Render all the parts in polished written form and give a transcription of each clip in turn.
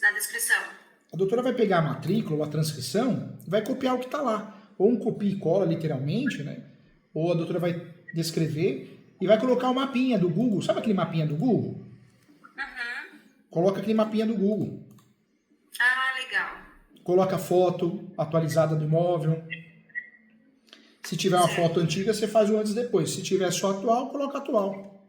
na descrição? A doutora vai pegar a matrícula ou a transcrição e vai copiar o que está lá. Ou um copia e cola, literalmente, né? Ou a doutora vai descrever e vai colocar o mapinha do Google. Sabe aquele mapinha do Google? Uhum. Coloca aquele mapinha do Google. Ah, legal. Coloca foto atualizada do imóvel. Se tiver uma foto antiga, você faz o antes e depois. Se tiver só atual, coloca atual.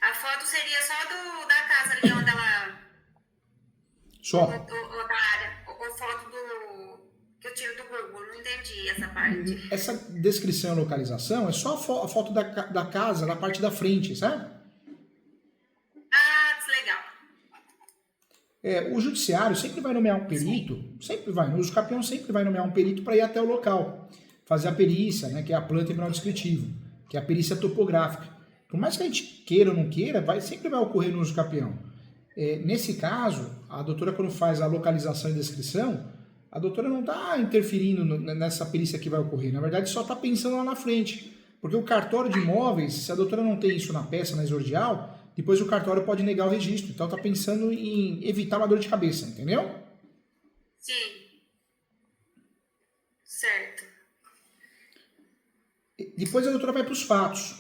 A foto seria só da casa ali onde ela... Só. Ou da área. Ou foto que eu tiro do Google. Não entendi essa parte. Essa descrição e localização é só a foto da casa na parte da frente, sabe? Ah, legal. O judiciário sempre vai nomear um perito, sempre vai, o campeão sempre vai nomear um perito para ir até o local, fazer a perícia, né, que é a planta e mineral descritivo, que é a perícia topográfica. Por mais que a gente queira ou não queira, sempre vai ocorrer no uso campeão. Nesse caso, a doutora, quando faz a localização e descrição, a doutora não está interferindo nessa perícia que vai ocorrer, na verdade só está pensando lá na frente, porque o cartório de imóveis, se a doutora não tem isso na peça, na exordial, depois o cartório pode negar o registro. Então está pensando em evitar uma dor de cabeça, entendeu? Sim. Certo. Depois a doutora vai para os fatos.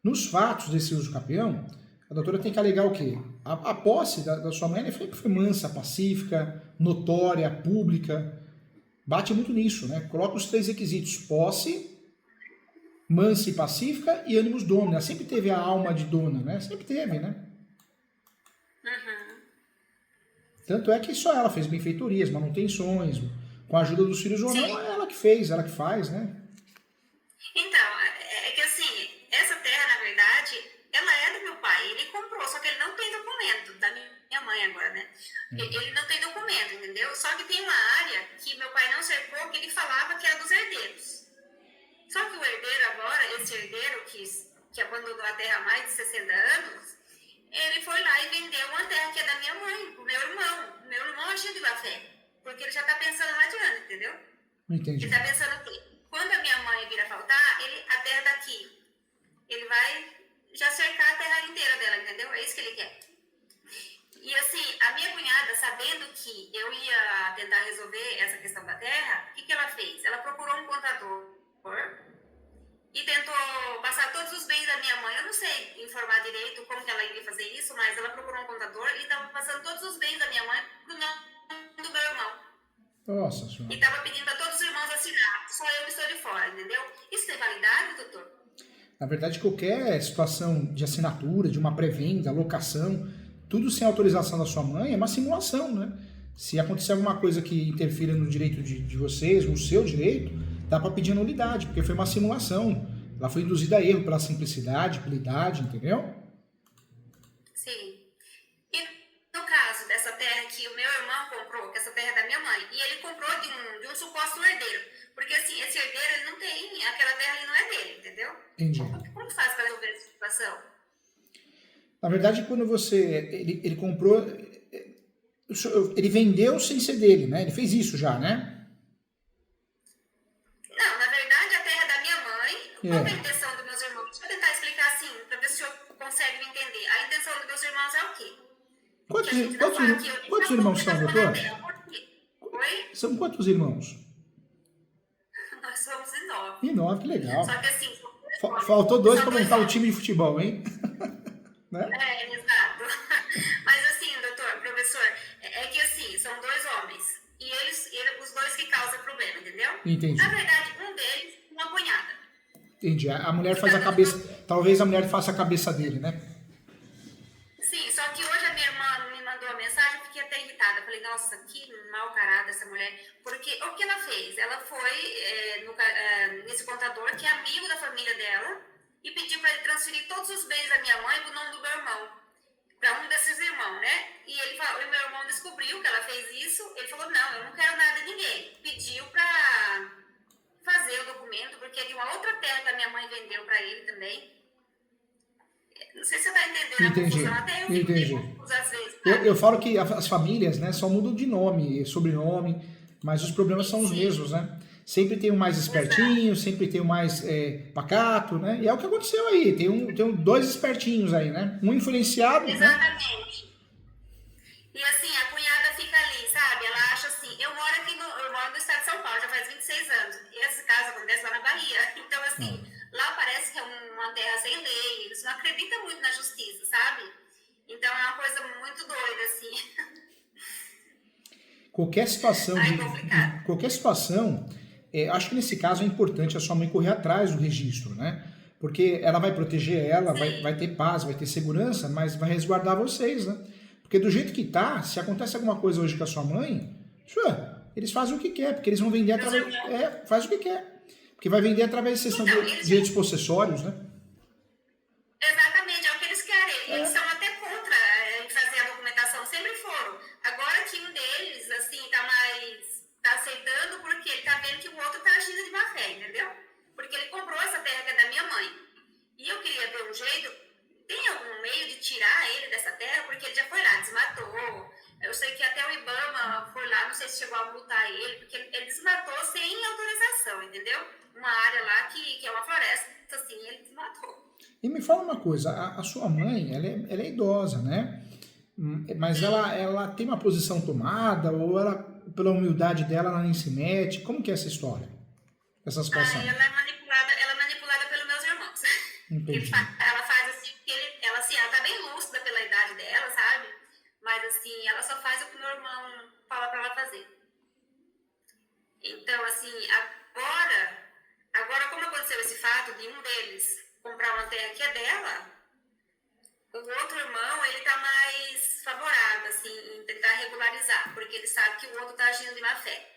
Nos fatos desse uso campeão, a doutora tem que alegar o quê? A posse da sua mãe sempre foi mansa, pacífica, notória, pública. Bate muito nisso, né? Coloca os 3 requisitos: posse, mansa e pacífica e ânimos domini. Ela sempre teve a alma de dona, né? Sempre teve, né? Uhum. Tanto é que só ela fez benfeitorias, manutenções, com a ajuda dos filhos ou não, é ela que fez, ela que faz, né? Então, é que assim, essa terra, na verdade, ela é do meu pai. Ele comprou, só que ele não tem documento, da minha mãe agora, né? Ele não tem documento, entendeu? Só que tem uma área que meu pai não cercou, que ele falava que era dos herdeiros. Só que o herdeiro agora, esse herdeiro que abandonou a terra há mais de 60 anos, ele foi lá e vendeu uma terra que é da minha mãe, pro meu irmão. Meu irmão é cheio de má fé, porque ele já tá pensando lá adiante, entendeu? Entendi. Ele tá pensando que quando a minha mãe vir a faltar, a terra daqui, ele vai já cercar a terra inteira dela, entendeu? É isso que ele quer. E assim, a minha cunhada, sabendo que eu ia tentar resolver essa questão da terra, o que ela fez? Ela procurou um contador e tentou passar todos os bens da minha mãe. Eu não sei informar direito como que ela iria fazer isso, mas ela procurou um contador e estava passando todos os bens da minha mãe pro nome do meu irmão. Nossa senhora. E estava pedindo para todos os irmãos assinar, só eu que estou de fora, entendeu? Isso tem validade, doutor? Na verdade, qualquer situação de assinatura, de uma pré-venda, locação, tudo sem autorização da sua mãe é uma simulação, né? Se acontecer alguma coisa que interfira no direito de vocês, no seu direito, dá para pedir a nulidade, porque foi uma simulação. Ela foi induzida a erro pela simplicidade, pela idade, entendeu? Sim. E no caso dessa terra que o meu irmão comprou, que essa terra é da minha mãe, e ele comprou de um suposto herdeiro, porque assim, esse herdeiro, ele não tem, aquela terra ali não é dele, entendeu? Entendi. Como faz para resolver essa situação? Na verdade, quando ele comprou, ele vendeu sem ser dele, né? Ele fez isso já, né? Não, na verdade, a terra é da minha mãe. Qual é a intenção dos meus irmãos? Deixa eu tentar explicar assim, para ver se o senhor consegue me entender. A intenção dos meus irmãos é o quê? Quantos irmãos são, doutor? Oi? São quantos irmãos? Nós somos em 9. Em 9, que legal. Só que assim... Faltou 2 para montar o time de futebol, hein? Né? Exato. Mas assim, doutor, professor, é que assim, são 2 homens. E os 2 que causam problema, entendeu? Entendi. Na verdade, um deles, uma cunhada. Entendi. A mulher faz a cabeça... Talvez a mulher faça a cabeça dele, né? Sim, só que hoje a minha irmã me mandou uma mensagem, eu fiquei até irritada. Falei, nossa, que mal carada essa mulher. Porque o que ela fez? Ela foi nesse contador, que é amigo da família dela, e pediu para ele transferir todos os bens da minha mãe pro nome do meu irmão. Para um desses irmãos, né? E o meu irmão descobriu que ela fez isso. Ele falou, não, eu não quero nada de ninguém. Pediu para fazer o documento, porque é de uma outra terra que a minha mãe vendeu para ele também. Não sei se você está entendendo a confusão. Até eu fico confusa às vezes. Eu falo que as famílias, né, só mudam de nome, sobrenome, mas os problemas são os mesmos, né? Sempre tem o mais espertinho, sempre tem o mais pacato, né? E é o que aconteceu aí. Tem 2 espertinhos aí, né? Um influenciado. Exatamente. Né? E assim, a cunhada fica ali, sabe? Ela acha assim, eu moro no estado de São Paulo, já faz 26 anos. E esse caso acontece lá na Bahia. Então, Ah. assim, lá parece que é uma terra sem lei, eles não acreditam muito na justiça, sabe? Então é uma coisa muito doida, assim. Qualquer situação Aí é complicado. qualquer situação, acho que nesse caso é importante a sua mãe correr atrás do registro, né? Porque ela vai proteger ela, vai Sim. ter paz, vai ter segurança, mas vai resguardar vocês, né? Porque do jeito que tá, se acontece alguma coisa hoje com a sua mãe, eles fazem o que quer, porque eles vão vender Meus através. irmãos. Faz o que quer. Porque vai vender através de sessão de Então, eles direitos possessórios, né? exatamente, é o que eles querem. Eles É. são até contra em fazer a documentação, sempre foram. Agora que um deles, assim, tá aceitando porque ele tá vendo que o outro tá agindo de má fé, entendeu? Porque ele comprou essa terra que é da minha mãe. E eu queria ver um jeito, tem algum meio de tirar ele dessa terra? Porque ele já foi lá, desmatou. Eu sei que até o Ibama foi lá, não sei se chegou a multar ele, porque ele desmatou sem autorização, entendeu? Uma área lá que é uma floresta, assim, ele desmatou. E me fala uma coisa, a sua mãe, ela é idosa, né? Mas Sim. ela tem uma posição tomada ou ela, pela humildade dela, ela nem se mete? Como que é essa história? Essa Ah, situação? ela é manipulada pelos meus irmãos. Entendi. Ela faz assim, porque ela, assim, ela tá bem lúcida pela idade dela, sabe? Mas assim, ela só faz o que meu irmão fala pra ela fazer. Então, assim, agora como aconteceu esse fato de um deles comprar uma terra que é dela, o outro irmão, ele tá mais favorável, assim, em tentar regularizar, porque ele sabe que o outro tá agindo de má fé.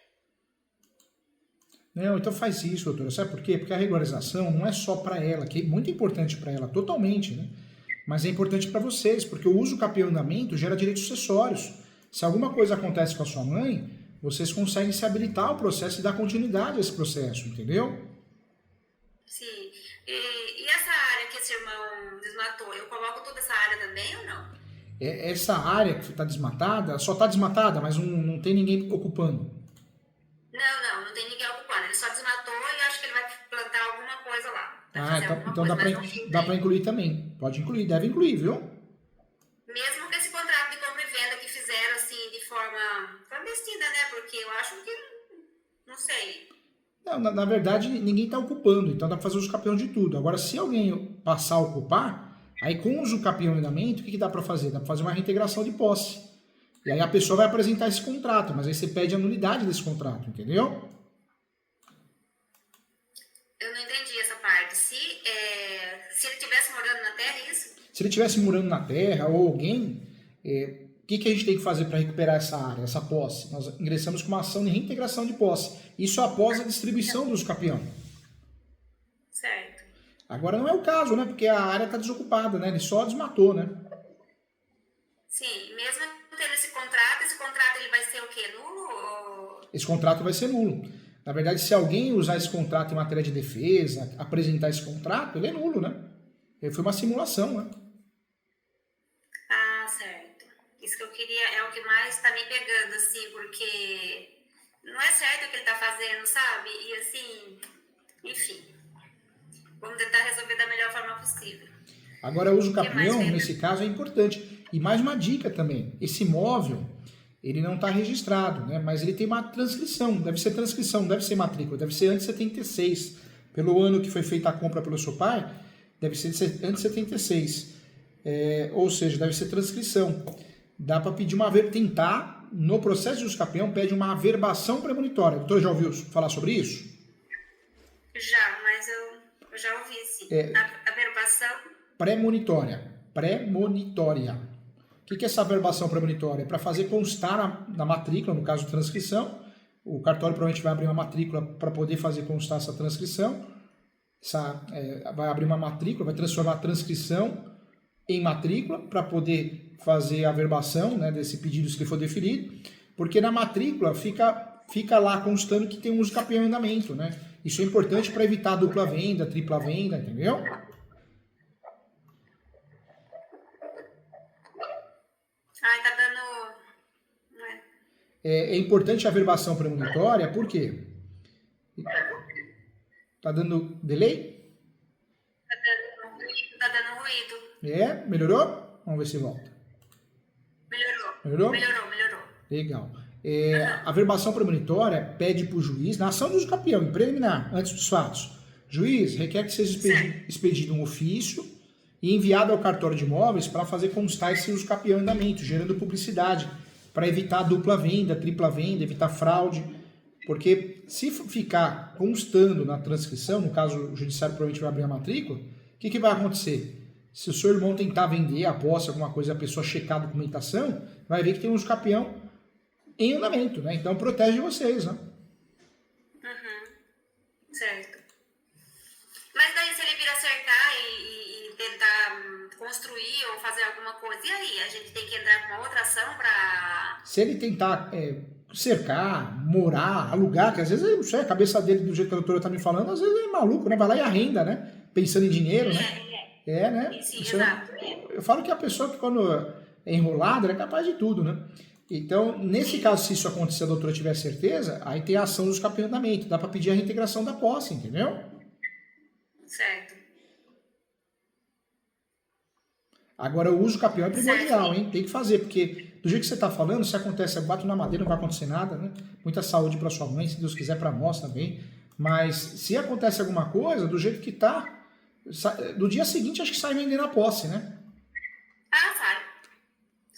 Não, então faz isso, doutora. Sabe por quê? Porque a regularização não é só para ela, que é muito importante para ela, totalmente, né? Mas é importante para vocês, porque o uso capião em andamento gera direitos sucessórios. Se alguma coisa acontece com a sua mãe, vocês conseguem se habilitar ao processo e dar continuidade a esse processo, entendeu? Sim. E essa área que esse irmão desmatou, eu coloco toda essa área também ou não? Essa área que está desmatada, só está desmatada, mas não tem ninguém ocupando. Não tem ninguém ocupando. Ele só desmatou e acho que ele vai plantar alguma coisa lá. Vai Ah, fazer alguma então coisa, mas no fim dá para tem. incluir também. Pode incluir, deve incluir, viu? Mesmo com esse contrato de compra e venda que fizeram assim de forma clandestina, né? Porque eu acho que, não sei. Não, na verdade, ninguém está ocupando, então dá para fazer uso capião de tudo. Agora, se alguém passar a ocupar, aí com o uso capião em andamento, o que dá para fazer? Dá para fazer uma reintegração de posse. E aí a pessoa vai apresentar esse contrato, mas aí você pede a nulidade desse contrato, entendeu? Eu não entendi essa parte. Se ele estivesse morando na Terra, é isso? Se ele estivesse morando na terra ou alguém, o que a gente tem que fazer para recuperar essa área, essa posse? Nós ingressamos com uma ação de reintegração de posse. Isso após a distribuição do uso capião. Certo. Agora não é o caso, né? Porque a área está desocupada, né? Ele só desmatou, né? Sim, mesmo tendo esse contrato ele vai ser o quê? Nulo? Ou... Esse contrato vai ser nulo. Na verdade, se alguém usar esse contrato em matéria de defesa, apresentar esse contrato, ele é nulo, né? Ele foi uma simulação, né? Ah, certo. Isso que eu queria é o que mais tá me pegando, assim, porque não é certo o que ele tá fazendo, sabe? E assim, enfim, vamos tentar resolver da melhor forma possível. Agora, o uso O que mais capião, vem? nesse caso, é importante. E mais uma dica também: esse imóvel, ele não está registrado, né? Mas ele tem uma transcrição. Deve ser transcrição, deve ser matrícula, deve ser antes de 76. Pelo ano que foi feita a compra pelo seu pai, deve ser antes de 76. Ou seja, deve ser transcrição. Dá para pedir tentar, no processo de uso capião, pede uma averbação premonitória. O doutor já ouviu falar sobre isso? Já, mas eu já ouvi, sim. A verbação, Premonitória. Premonitória. O que é essa averbação premonitória? É para fazer constar na matrícula, no caso de transcrição. O cartório provavelmente vai abrir uma matrícula para poder fazer constar essa transcrição. Vai abrir uma matrícula, vai transformar a transcrição em matrícula para poder fazer a averbação, né, desse pedido se ele for deferido, porque na matrícula fica lá constando que tem um uso capião em andamento, né? Isso é importante para evitar dupla venda, tripla venda, entendeu? ai, tá dando, né? É importante a averbação premonitória, por quê? Tá dando delay? Tá dando ruído. Melhorou? Vamos ver se volta. Melhorou. Melhorou? Melhorou. Legal. A verbação premonitória pede para o juiz, na ação de uso campeão, em preliminar, antes dos fatos, juiz requer que seja expedido um ofício e enviado ao cartório de imóveis para fazer constar esse uso campeão em andamento, gerando publicidade, para evitar dupla venda, tripla venda, evitar fraude, porque se ficar constando na transcrição, no caso o judiciário provavelmente vai abrir a matrícula, o que vai acontecer? Se o seu irmão tentar vender a posse, alguma coisa, a pessoa checar a documentação, vai ver que tem um uso campeão em andamento, né? Então protege vocês, né? Certo. Mas daí se ele vir a cercar e tentar construir ou fazer alguma coisa, e aí? A gente tem que entrar com uma outra ação para... Se ele tentar cercar, morar, alugar, que às vezes, não sei, a cabeça dele, do jeito que a doutora tá me falando, às vezes é maluco, né? Vai lá e arrenda, né? Pensando em dinheiro, né? Né? Sim, exato. Eu falo que a pessoa que quando é enrolada, ela é capaz de tudo, né? Então, nesse caso, se isso acontecer, a doutora tiver certeza, aí tem a ação do campeão em andamento. Dá para pedir a reintegração da posse, entendeu? Certo. Agora, o uso campeão é primordial, hein? Tem que fazer, porque do jeito que você está falando, se acontece, eu bato na madeira, não vai acontecer nada, né? Muita saúde para sua mãe, se Deus quiser, para nós também. Mas se acontece alguma coisa, do jeito que está, do dia seguinte, acho que sai vendendo a posse, né?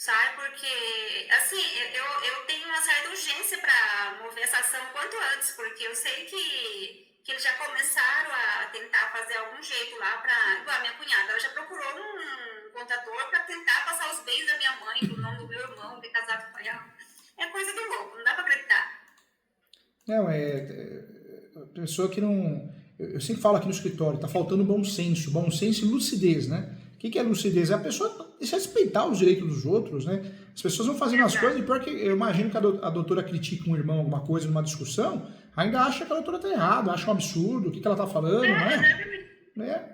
Sai porque, assim, eu tenho uma certa urgência para mover essa ação quanto antes, porque eu sei que eles já começaram a tentar fazer algum jeito lá para... Igual a minha cunhada, ela já procurou um contador para tentar passar os bens da minha mãe, do nome do meu irmão, que é casado com ela. É coisa do louco, não dá para acreditar. Não, pessoa que não... Eu sempre falo aqui no escritório, tá faltando bom senso e lucidez, né? O que é lucidez? É a pessoa respeitar os direitos dos outros, né? As pessoas vão fazendo as coisas, e pior que eu imagino que a doutora critica um irmão, alguma coisa, numa discussão, ainda acha que a doutora tá errada, acha um absurdo, o que ela tá falando, né?